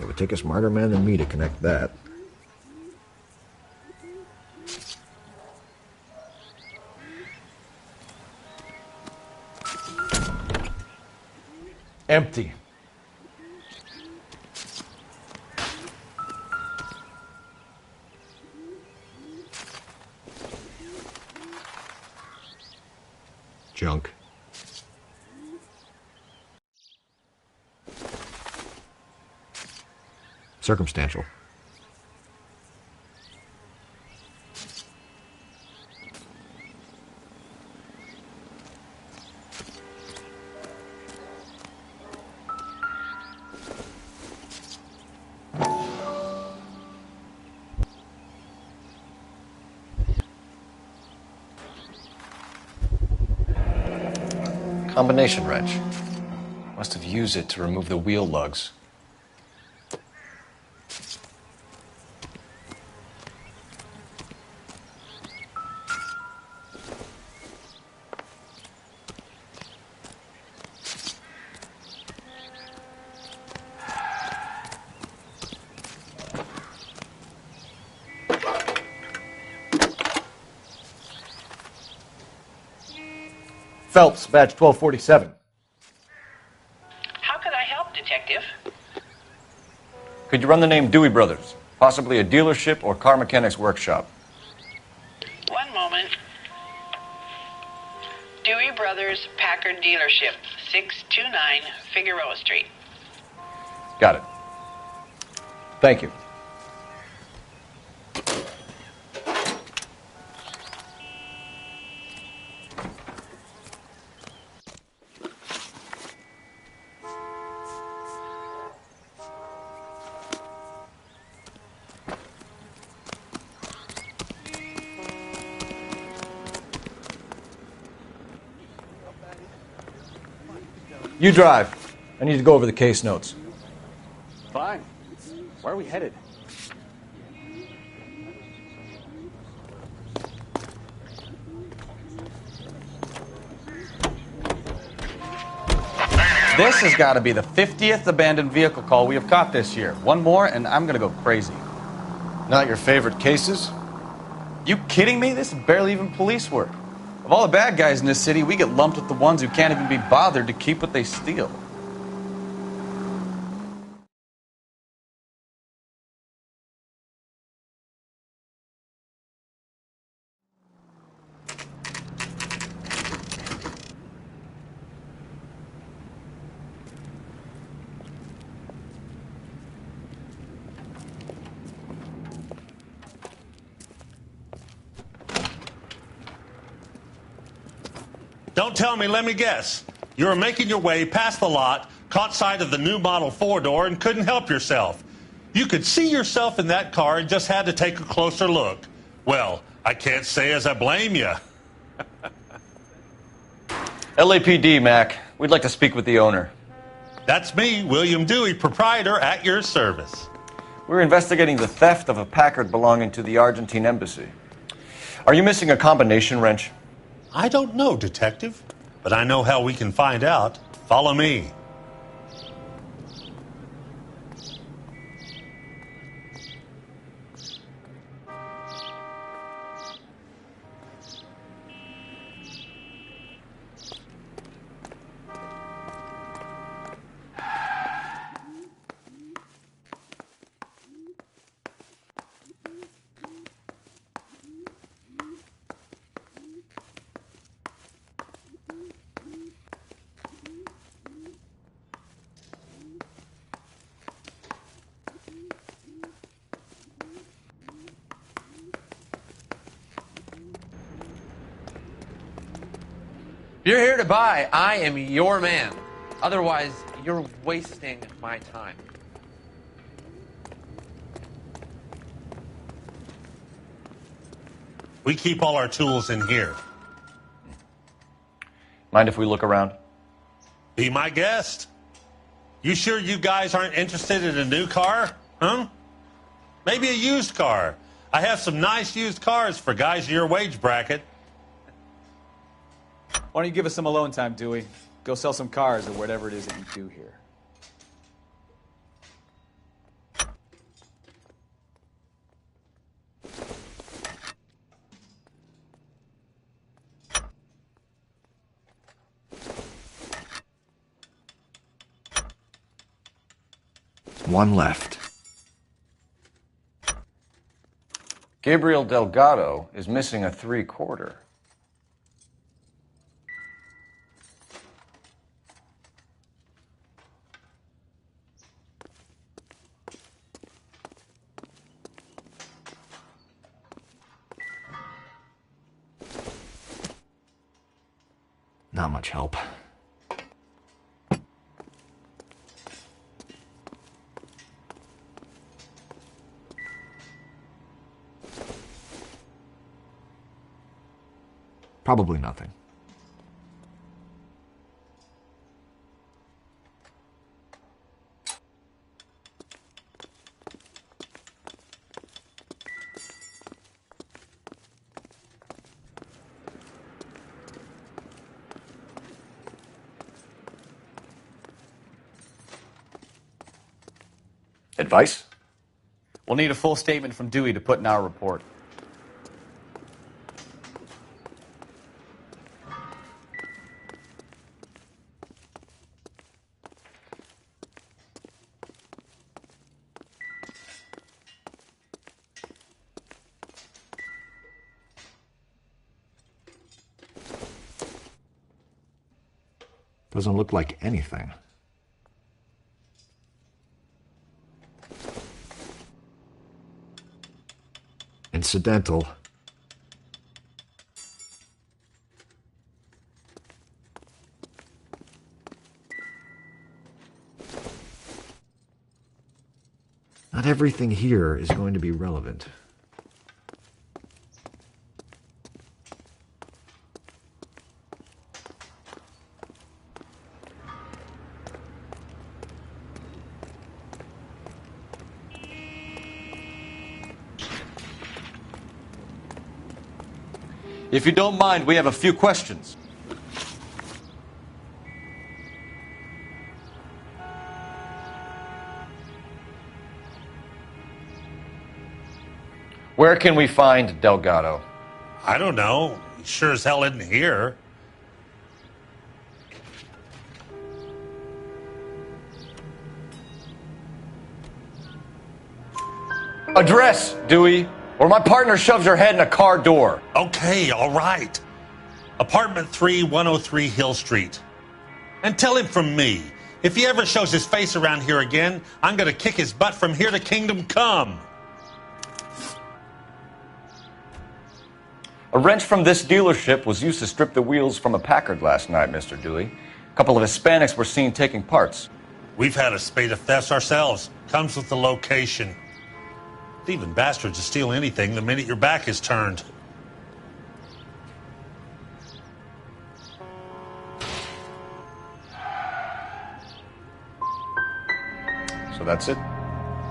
would take a smarter man than me to connect that. Empty. Junk. Circumstantial. Combination wrench. Must have used it to remove the wheel lugs. Phelps, badge 1247. How could I help, Detective? Could you run the name Dewey Brothers? Possibly a dealership or car mechanic's workshop. One moment. Dewey Brothers Packard Dealership, 629 Figueroa Street. Got it. Thank you. You drive. I need to go over the case notes. Fine. Where are we headed? This has got to be the 50th abandoned vehicle call we have caught this year. One more and I'm going to go crazy. Not your favorite cases? You kidding me? This is barely even police work. Of all the bad guys in this city, we get lumped with the ones who can't even be bothered to keep what they steal. Don't tell me, let me guess. You were making your way past the lot, caught sight of the new model four-door, and couldn't help yourself. You could see yourself in that car and just had to take a closer look. Well, I can't say as I blame you. LAPD, Mac. We'd like to speak with the owner. That's me, William Dewey, proprietor, at your service. We're investigating the theft of a Packard belonging to the Argentine embassy. Are you missing a combination wrench? I don't know, Detective, but I know how we can find out. Follow me. If you're here to buy, I am your man. Otherwise, you're wasting my time. We keep all our tools in here. Mind if we look around? Be my guest. You sure you guys aren't interested in a new car? Huh? Maybe a used car. I have some nice used cars for guys in your wage bracket. Why don't you give us some alone time, Dewey? Go sell some cars or whatever it is that you do here. One left. Gabriel Delgado is missing a 3/4. Not much help. Probably nothing. Advice? We'll need a full statement from Dewey to put in our report. Doesn't look like anything. Incidental. Not everything here is going to be relevant. If you don't mind, we have a few questions. Where can we find Delgado? I don't know. He sure as hell isn't here. Address, Dewey, or my partner shoves her head in a car door. Okay, all right. Apartment 3, 103 Hill Street. And tell him from me, if he ever shows his face around here again, I'm going to kick his butt from here to kingdom come. A wrench from this dealership was used to strip the wheels from a Packard last night, Mr. Dewey. A couple of Hispanics were seen taking parts. We've had a spate of thefts ourselves. Comes with the location. Thieving bastards to steal anything the minute your back is turned. So that's it?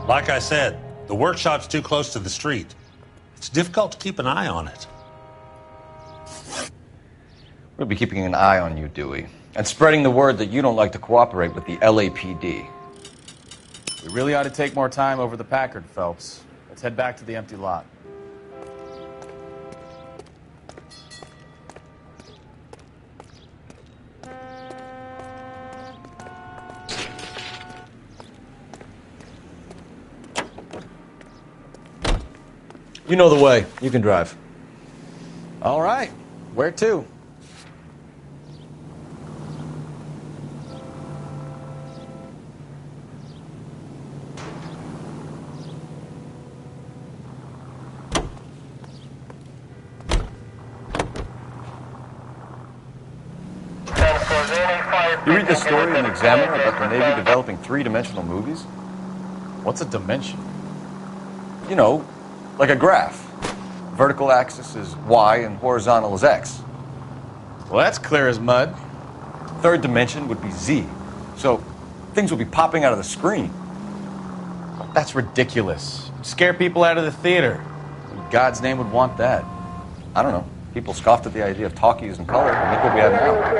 Like I said, the workshop's too close to the street. It's difficult to keep an eye on it. We'll be keeping an eye on you, Dewey, and spreading the word that you don't like to cooperate with the LAPD. We really ought to take more time over the Packard, Phelps. Let's head back to the empty lot. You know the way. You can drive. All right. Where to? You read the story in the Examiner about the Navy developing three-dimensional movies? What's a dimension? You know, like a graph. Vertical axis is Y and horizontal is X. Well, that's clear as mud. Third dimension would be Z. So things would be popping out of the screen. That's ridiculous. It'd scare people out of the theater. Who in God's name would want that? I don't know. People scoffed at the idea of talkies in color, and look what we have now.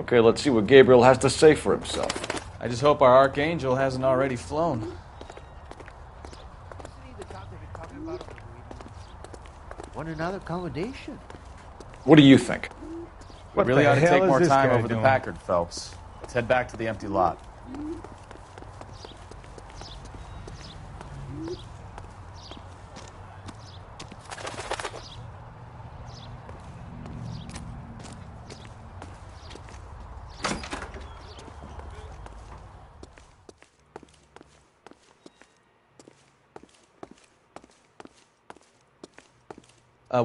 Okay, let's see what Gabriel has to say for himself. I just hope our archangel hasn't already flown. Want another accommodation? What do you think? We really ought to take more time over the Packard, Phelps. Let's head back to the empty lot.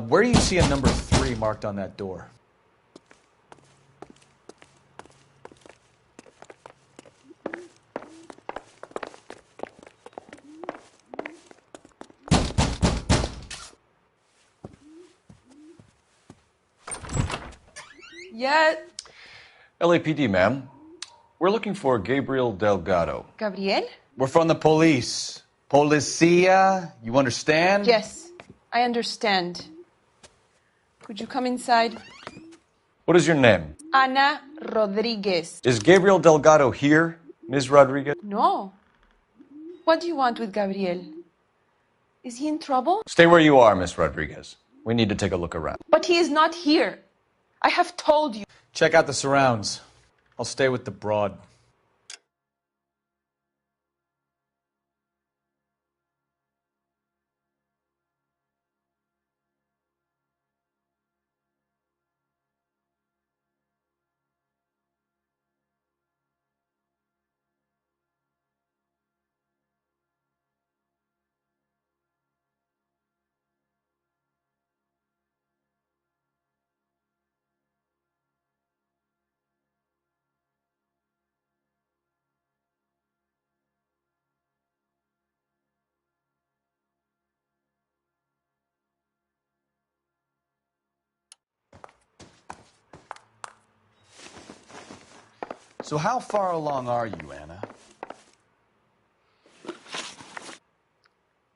Where do you see a number 3 marked on that door? Yeah, LAPD, ma'am. We're looking for Gabriel Delgado. Gabriel? We're from the police. Policia, you understand? Yes, I understand. Could you come inside? What is your name? Ana Rodriguez. Is Gabriel Delgado here, Ms. Rodriguez? No. What do you want with Gabriel? Is he in trouble? Stay where you are, Ms. Rodriguez. We need to take a look around. But he is not here. I have told you. Check out the surrounds. I'll stay with the broad. So how far along are you, Anna?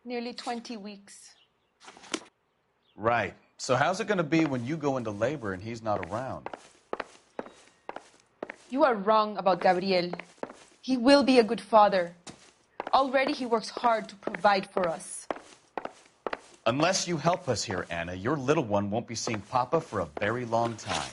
Nearly 20 weeks. Right. So how's it going to be when you go into labor and he's not around? You are wrong about Gabriel. He will be a good father. Already he works hard to provide for us. Unless you help us here, Anna, your little one won't be seeing Papa for a very long time.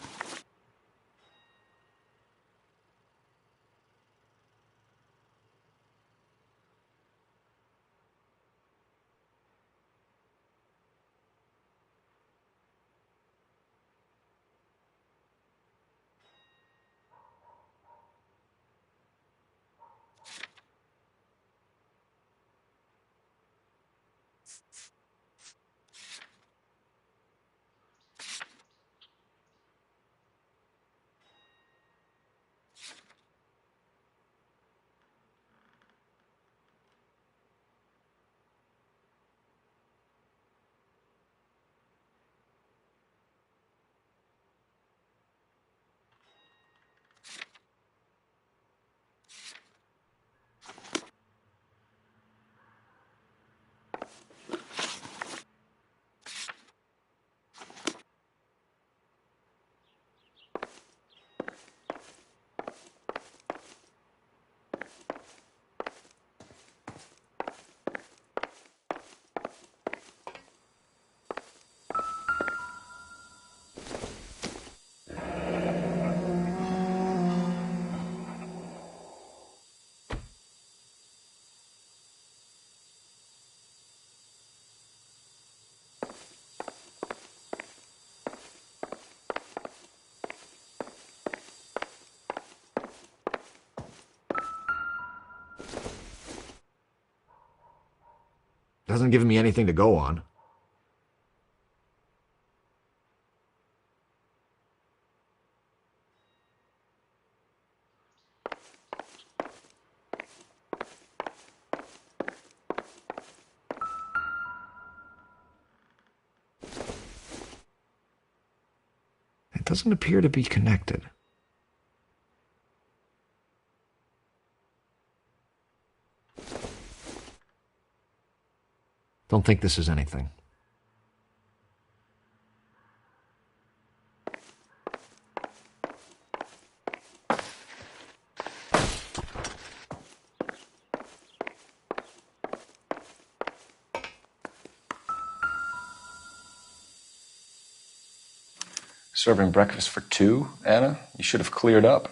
Doesn't give me anything to go on. It doesn't appear to be connected. Don't think this is anything. Serving breakfast for two, Anna? You should have cleared up.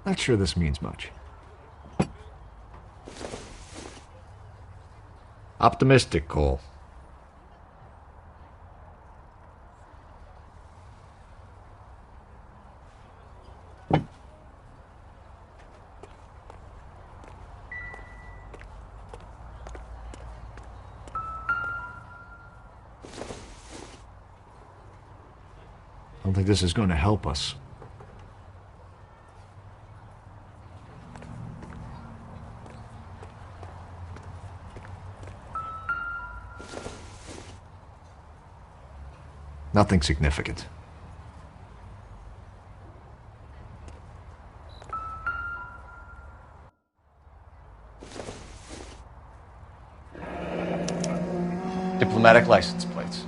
Not sure this means much. Optimistic, Cole. I don't think this is going to help us. Nothing significant. Diplomatic license plates.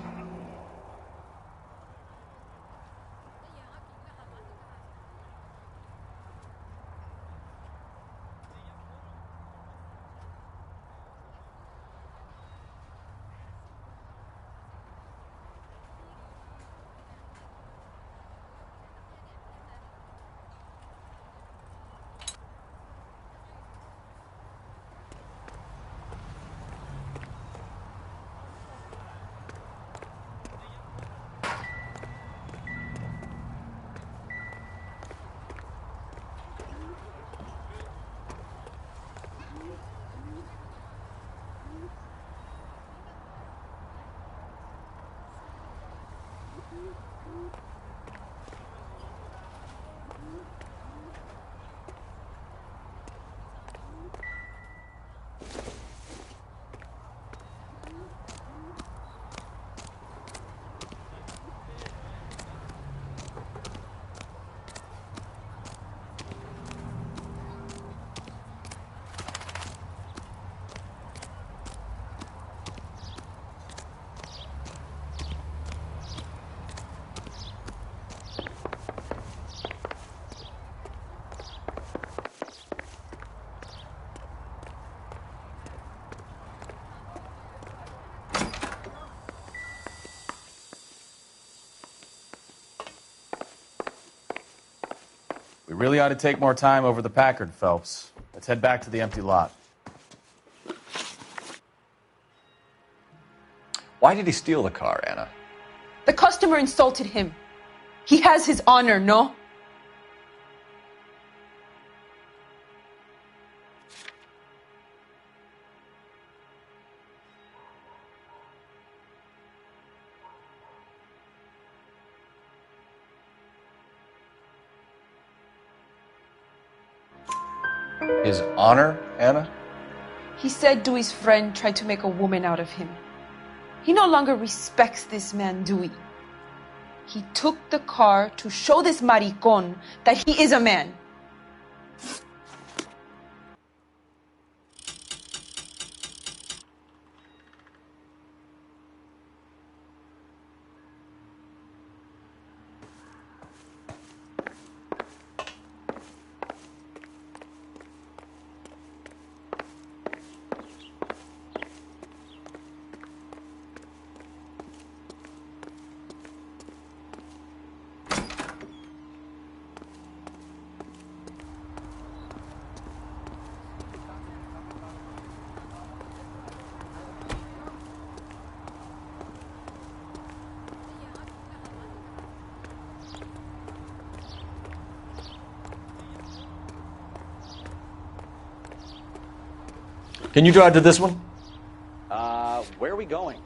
We really ought to take more time over the Packard, Phelps. Let's head back to the empty lot. Why did he steal the car, Anna? The customer insulted him. He has his honor, no? His honor, Anna? He said Dewey's friend tried to make a woman out of him. He no longer respects this man, Dewey. He took the car to show this maricón that he is a man. Can you drive to this one? Where are we going?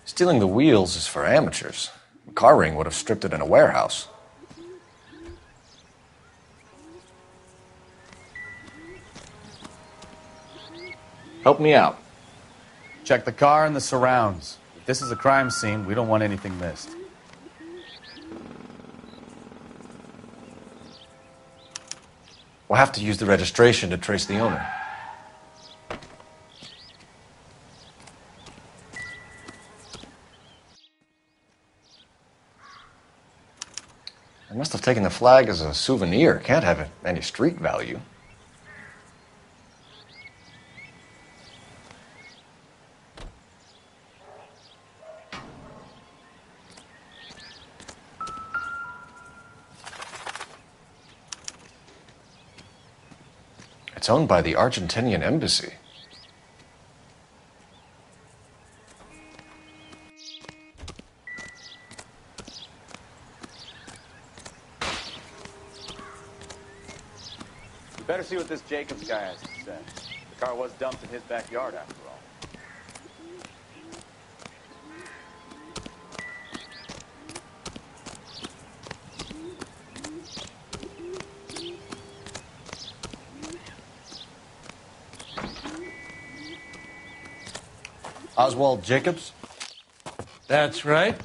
Stealing the wheels is for amateurs. A car ring would have stripped it in a warehouse. Help me out. Check the car and the surrounds. If this is a crime scene, we don't want anything missed. We'll have to use the registration to trace the owner. I must have taken the flag as a souvenir. Can't have any street value. It's owned by the Argentinian embassy. You better see what this Jacobs guy has to say. The car was dumped in his backyard, after all. Oswald Jacobs? That's right.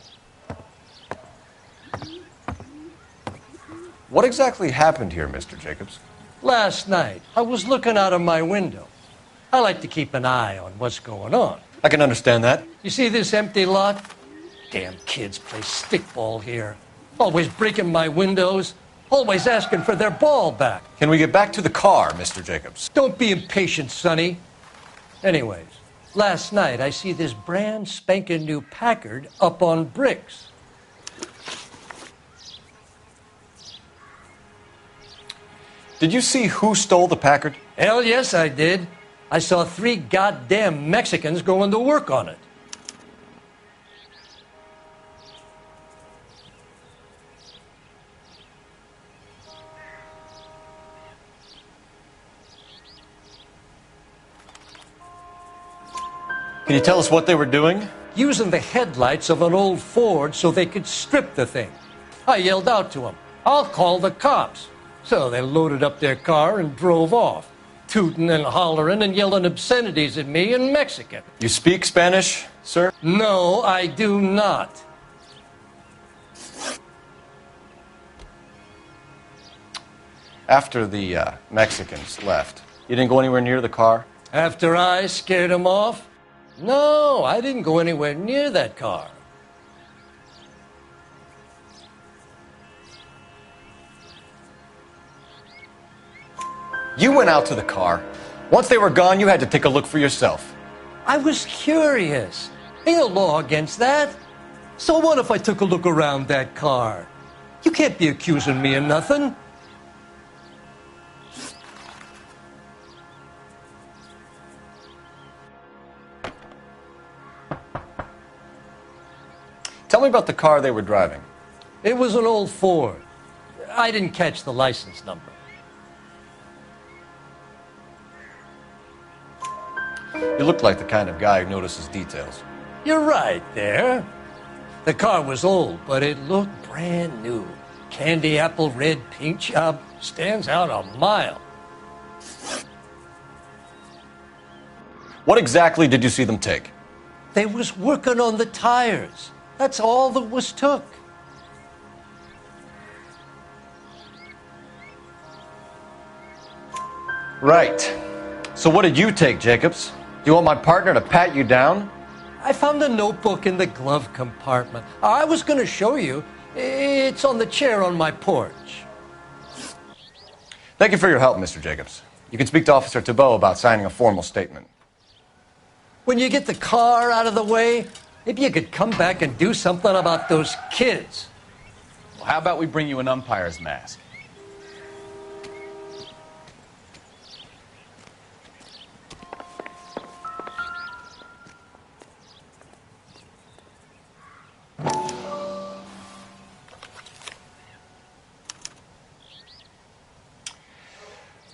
What exactly happened here, Mr. Jacobs? Last night, I was looking out of my window. I like to keep an eye on what's going on. I can understand that. You see this empty lot? Damn kids play stickball here. Always breaking my windows. Always asking for their ball back. Can we get back to the car, Mr. Jacobs? Don't be impatient, Sonny. Anyways, last night I see this brand spanking new Packard up on bricks. Did you see who stole the Packard? Hell yes, I did. I saw 3 goddamn Mexicans going to work on it. Can you tell us what they were doing? Using the headlights of an old Ford so they could strip the thing. I yelled out to them, "I'll call the cops." So they loaded up their car and drove off, tooting and hollering and yelling obscenities at me in Mexican. You speak Spanish, sir? No, I do not. After the Mexicans left, you didn't go anywhere near the car? After I scared them off? No, I didn't go anywhere near that car. You went out to the car. Once they were gone, you had to take a look for yourself. I was curious. Ain't no law against that. So what if I took a look around that car? You can't be accusing me of nothing. Tell me about the car they were driving. It was an old Ford. I didn't catch the license number. You look like the kind of guy who notices details. You're right there. The car was old, but it looked brand new. Candy apple red paint job stands out a mile. What exactly did you see them take? They was working on the tires. That's all that was took. Right. So what did you take, Jacobs? Do you want my partner to pat you down? I found a notebook in the glove compartment. I was going to show you. It's on the chair on my porch. Thank you for your help, Mr. Jacobs. You can speak to Officer Thibault about signing a formal statement. When you get the car out of the way, maybe you could come back and do something about those kids. Well, how about we bring you an umpire's mask?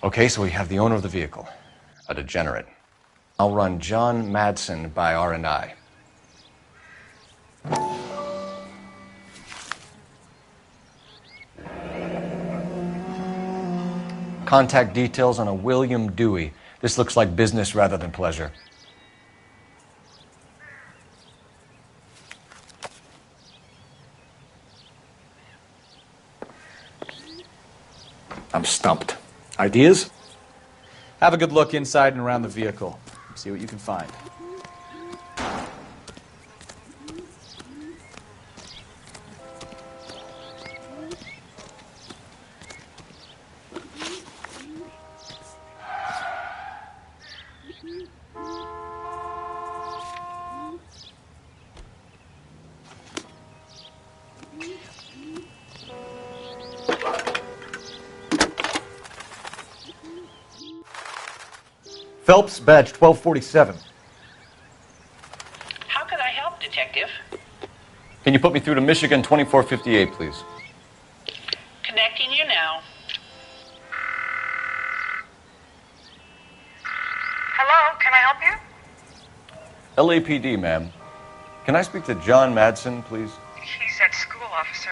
Okay, so we have the owner of the vehicle, a degenerate. I'll run John Madsen by R&I. Contact details on a William Dewey. This looks like business rather than pleasure. I'm stumped. Ideas? Have a good look inside and around the vehicle. See what you can find. Phelps, badge 1247. How can I help, Detective? Can you put me through to Michigan 2458, please? Connecting you now. Hello, can I help you? LAPD, ma'am. Can I speak to John Madsen, please? He's at school, officer.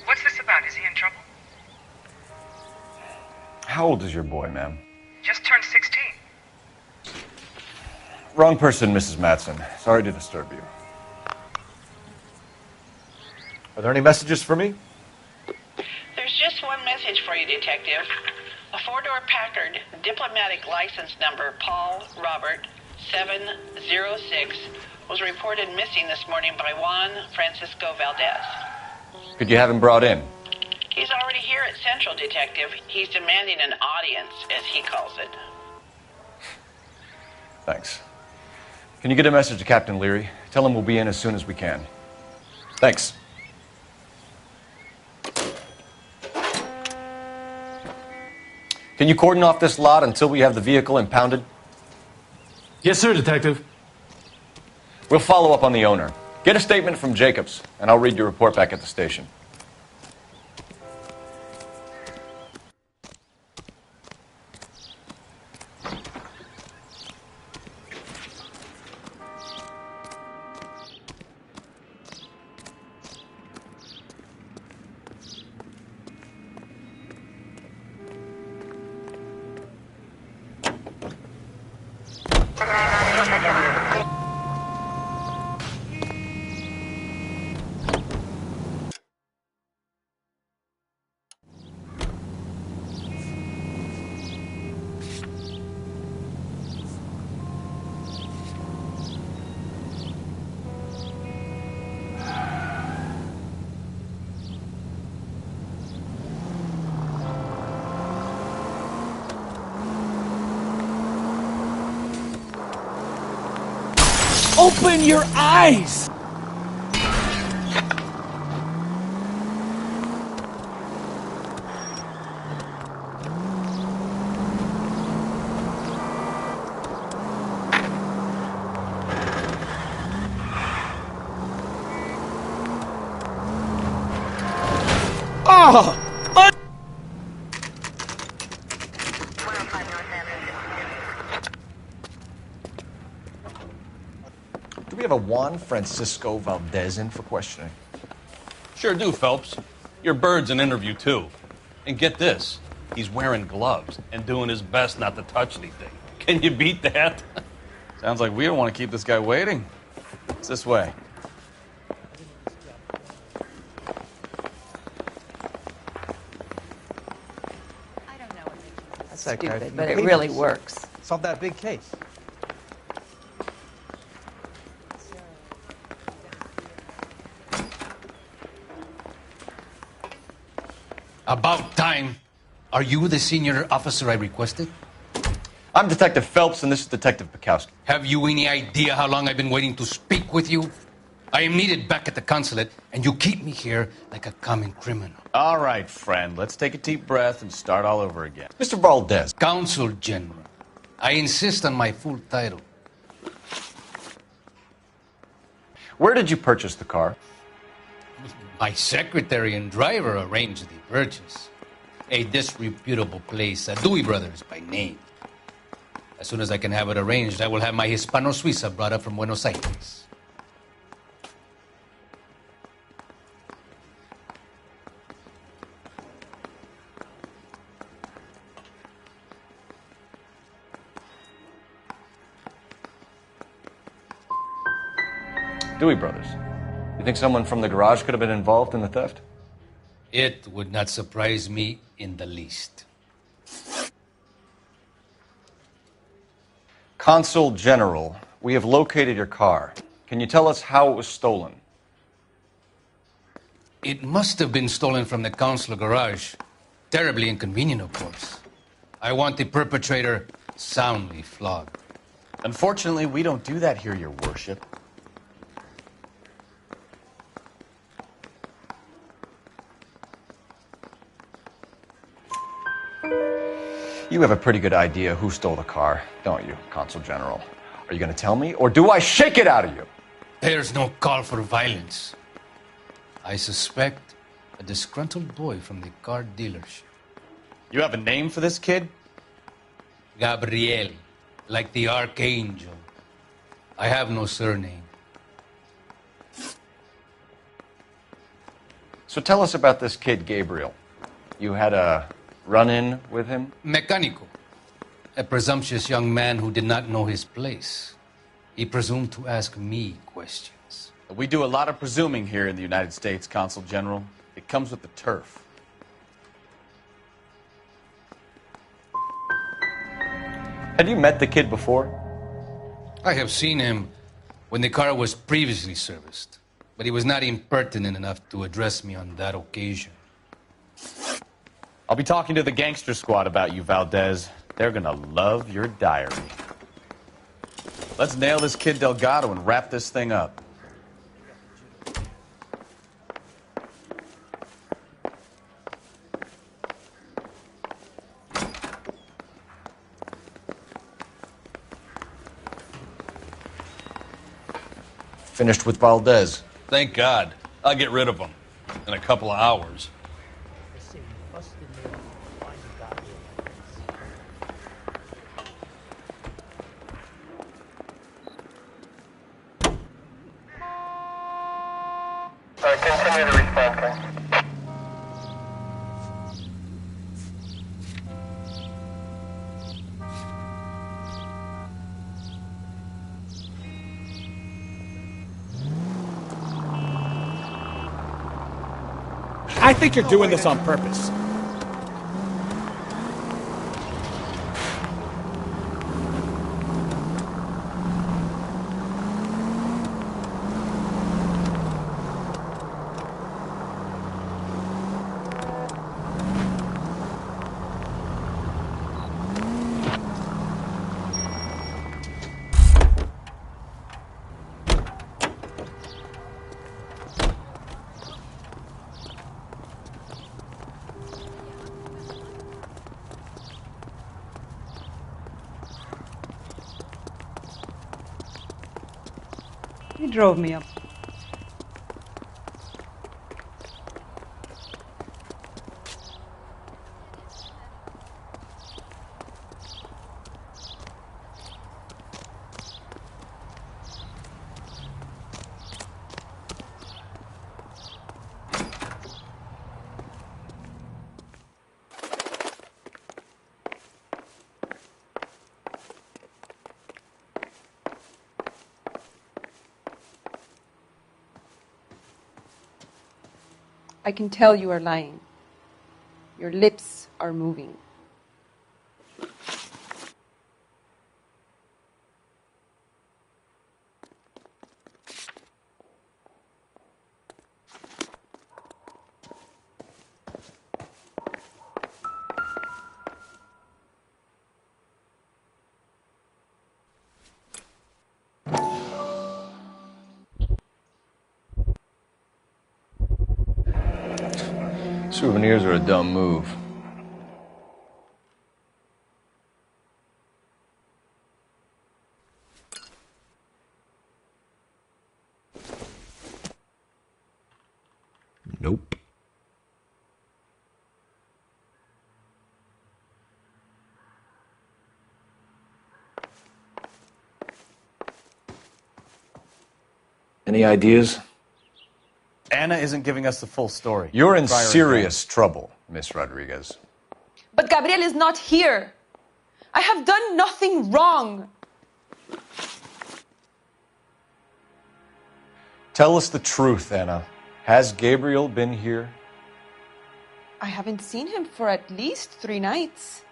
What's this about? Is he in trouble? How old is your boy, ma'am? Just turned 16. Wrong person, Mrs. Madsen. Sorry to disturb you. Are there any messages for me? There's just one message for you, Detective. A four-door Packard, diplomatic license number Paul Robert 706, was reported missing this morning by Juan Francisco Valdez. Could you have him brought in? He's already here at Central, Detective. He's demanding an audience, as he calls it. Thanks. Can you get a message to Captain Leary? Tell him we'll be in as soon as we can. Thanks. Can you cordon off this lot until we have the vehicle impounded? Yes, sir, Detective. We'll follow up on the owner. Get a statement from Jacobs, and I'll read your report back at the station. Open your eyes! Oh! Do we have a Juan Francisco Valdez in for questioning? Sure do, Phelps. Your bird's an interview, too. And get this, he's wearing gloves and doing his best not to touch anything. Can you beat that? Sounds like we don't want to keep this guy waiting. It's this way. That's stupid, but it really works. Solve that big case. About time. Are you the senior officer I requested? I'm Detective Phelps, and this is Detective Bukowski. Have you any idea how long I've been waiting to speak with you? I am needed back at the consulate, and you keep me here like a common criminal. All right, friend. Let's take a deep breath and start all over again. Mr. Valdez. Consul General. I insist on my full title. Where did you purchase the car? My secretary and driver arranged the purchase. A disreputable place, Dewey Brothers by name. As soon as I can have it arranged, I will have my Hispano Suiza brought up from Buenos Aires. Dewey Brothers. You think someone from the garage could have been involved in the theft? It would not surprise me in the least. Consul General, we have located your car. Can you tell us how it was stolen? It must have been stolen from the consular garage. Terribly inconvenient, of course. I want the perpetrator soundly flogged. Unfortunately, we don't do that here, Your Worship. You have a pretty good idea who stole the car, don't you, Consul General? Are you going to tell me, or do I shake it out of you? There's no call for violence. I suspect a disgruntled boy from the car dealership. You have a name for this kid? Gabriel, like the archangel. I have no surname. So tell us about this kid, Gabriel. You had a run-in with him? Mecánico. A presumptuous young man who did not know his place. He presumed to ask me questions. We do a lot of presuming here in the United States, Consul General. It comes with the turf. Had you met the kid before? I have seen him when the car was previously serviced, but he was not impertinent enough to address me on that occasion. I'll be talking to the gangster squad about you, Valdez. They're gonna love your diary. Let's nail this kid Delgado and wrap this thing up. Finished with Valdez. Thank God. I'll get rid of him in a couple of hours. Continue to respond, sir. I think you're doing this on purpose. He drove me up. I can tell you are lying. Your lips are moving. Souvenirs are a dumb move. Nope. Any ideas? Anna isn't giving us the full story. You're in Try her serious trouble, Miss Rodriguez. But Gabriel is not here. I have done nothing wrong. Tell us the truth, Anna. Has Gabriel been here? I haven't seen him for at least 3 nights.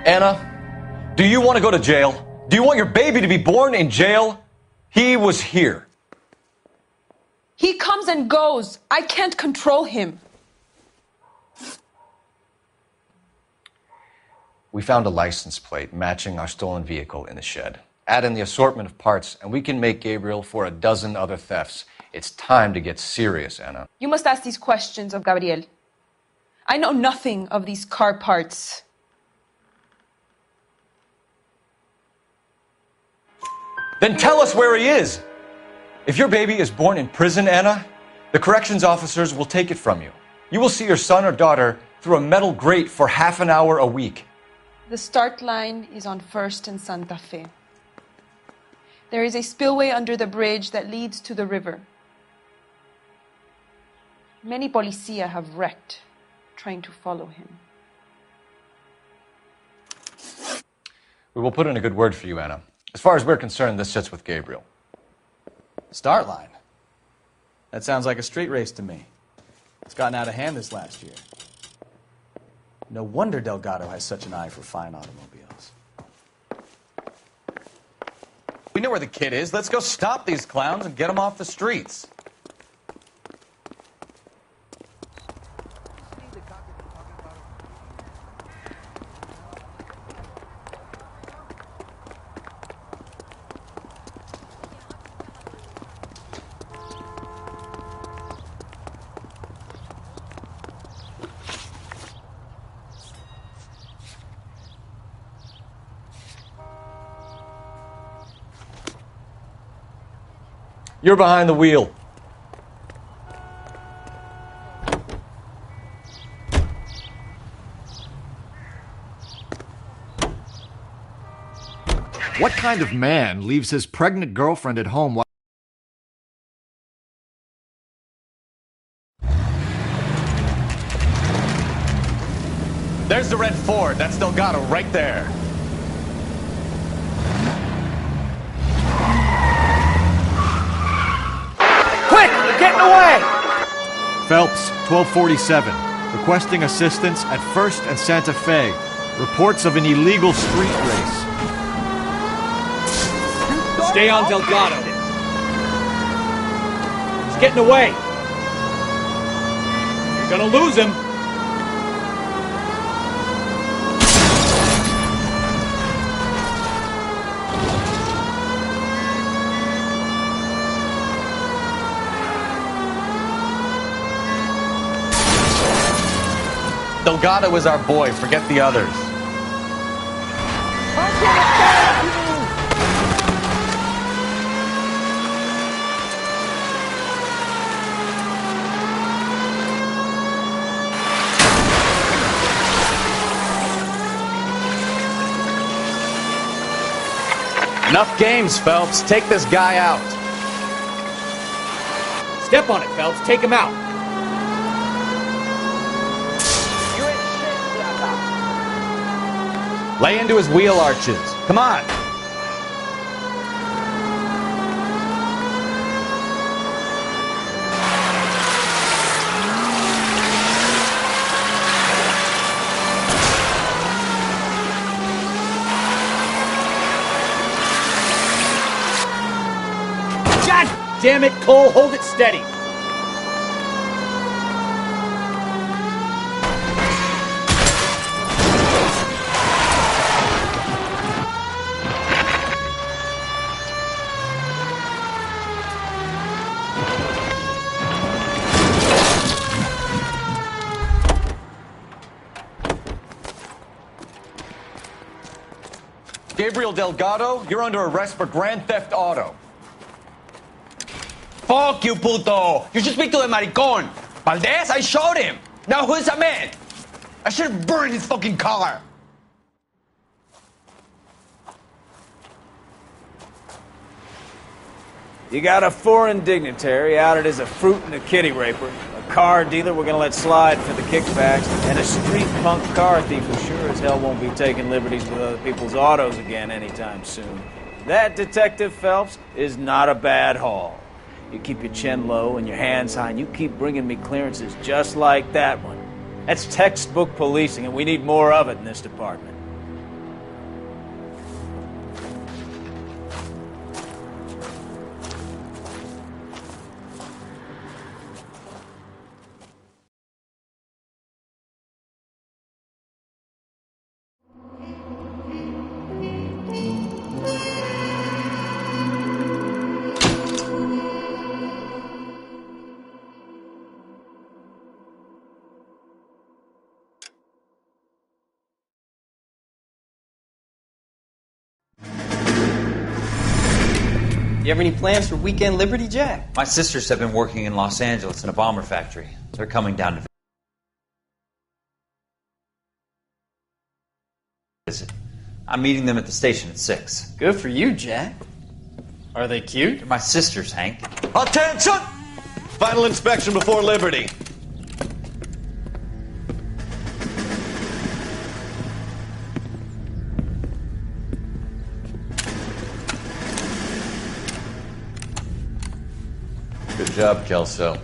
Anna, do you want to go to jail? Do you want your baby to be born in jail? He was here. He comes and goes. I can't control him. We found a license plate matching our stolen vehicle in the shed. Add in the assortment of parts, and we can make Gabriel for a dozen other thefts. It's time to get serious, Anna. You must ask these questions of Gabriel. I know nothing of these car parts. Then tell us where he is. If your baby is born in prison, Anna, the corrections officers will take it from you. You will see your son or daughter through a metal grate for half an hour a week. The start line is on 1st and Santa Fe. There is a spillway under the bridge that leads to the river. Many policia have wrecked trying to follow him. We will put in a good word for you, Anna. As far as we're concerned, this sits with Gabriel. Start line. That sounds like a street race to me. It's gotten out of hand this last year. No wonder Delgado has such an eye for fine automobiles. We know where the kid is. Let's go stop these clowns and get them off the streets. You're behind the wheel. What kind of man leaves his pregnant girlfriend at home while... There's the red Ford. That's Delgado right there. Quick! They're getting away! Phelps, 1247. Requesting assistance at 1st and Santa Fe. Reports of an illegal street race. Stay on Delgado. He's getting away. You're gonna lose him. Delgado is our boy. Forget the others. Enough games, Phelps. Take this guy out. Step on it, Phelps. Take him out. Lay into his wheel arches. Come on. God damn it, Cole, hold it steady. Gabriel Delgado, you're under arrest for grand theft auto. Fuck you, puto! You should speak to the maricon. Valdez, I showed him. Now who's a man? I should have burned his fucking car. You got a foreign dignitary outed as a fruit and a kitty raper, a car dealer we're gonna let slide for the kickbacks, and a street punk car thief who sure as hell won't be taking liberties with other people's autos again anytime soon. That, Detective Phelps, is not a bad haul. You keep your chin low and your hands high, and you keep bringing me clearances just like that one. That's textbook policing, and we need more of it in this department. You have any plans for Weekend Liberty, Jack? My sisters have been working in Los Angeles in a bomber factory. They're coming down to visit. I'm meeting them at the station at 6. Good for you, Jack. Are they cute? They're my sisters, Hank. Attention! Final inspection before Liberty. Good job, Kelso.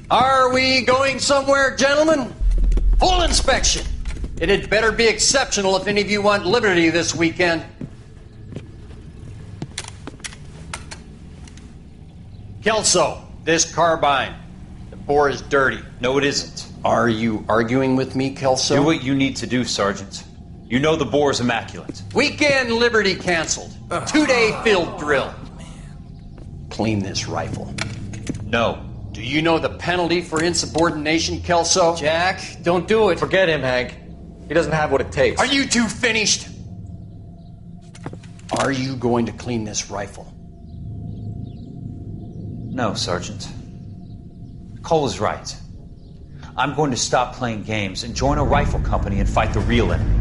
Are we going somewhere, gentlemen? Full inspection. It had better be exceptional if any of you want liberty this weekend. Kelso, this carbine. The bore is dirty. No, it isn't. Are you arguing with me, Kelso? Do what you need to do, Sergeant. You know the bore is immaculate. Weekend liberty canceled. 2-day field drill. Clean this rifle. No. Do you know the penalty for insubordination, Kelso? Jack, don't do it. Forget him, Hank. He doesn't have what it takes. Are you two finished? Are you going to clean this rifle? No, Sergeant. Cole is right. I'm going to stop playing games and join a rifle company and fight the real enemy.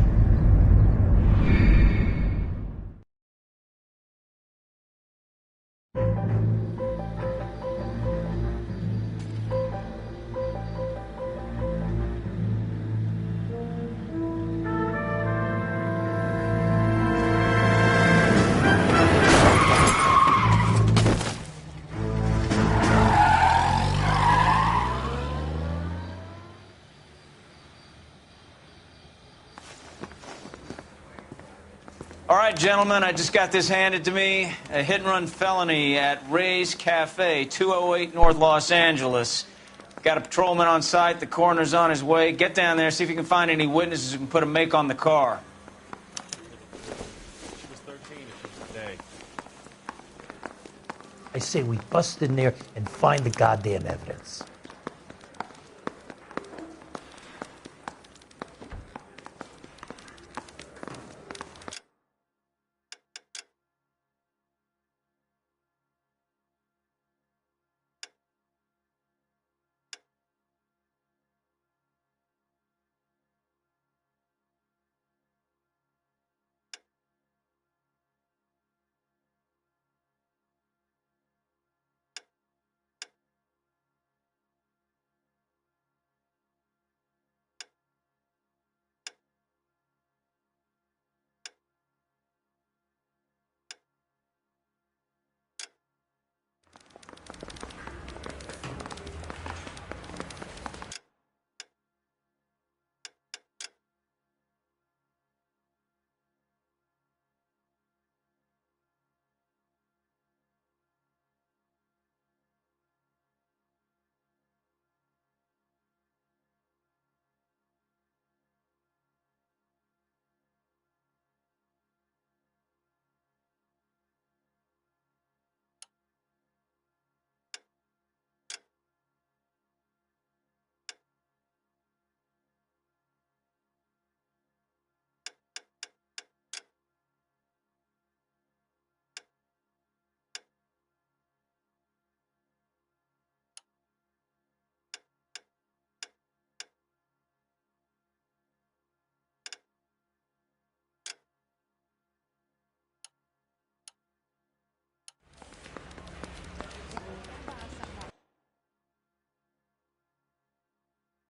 All right, gentlemen, I just got this handed to me. A hit-and-run felony at Ray's Cafe, 208 North Los Angeles. Got a patrolman on site. The coroner's on his way. Get down there, see if you can find any witnesses who can put a make on the car. I say we bust in there and find the goddamn evidence.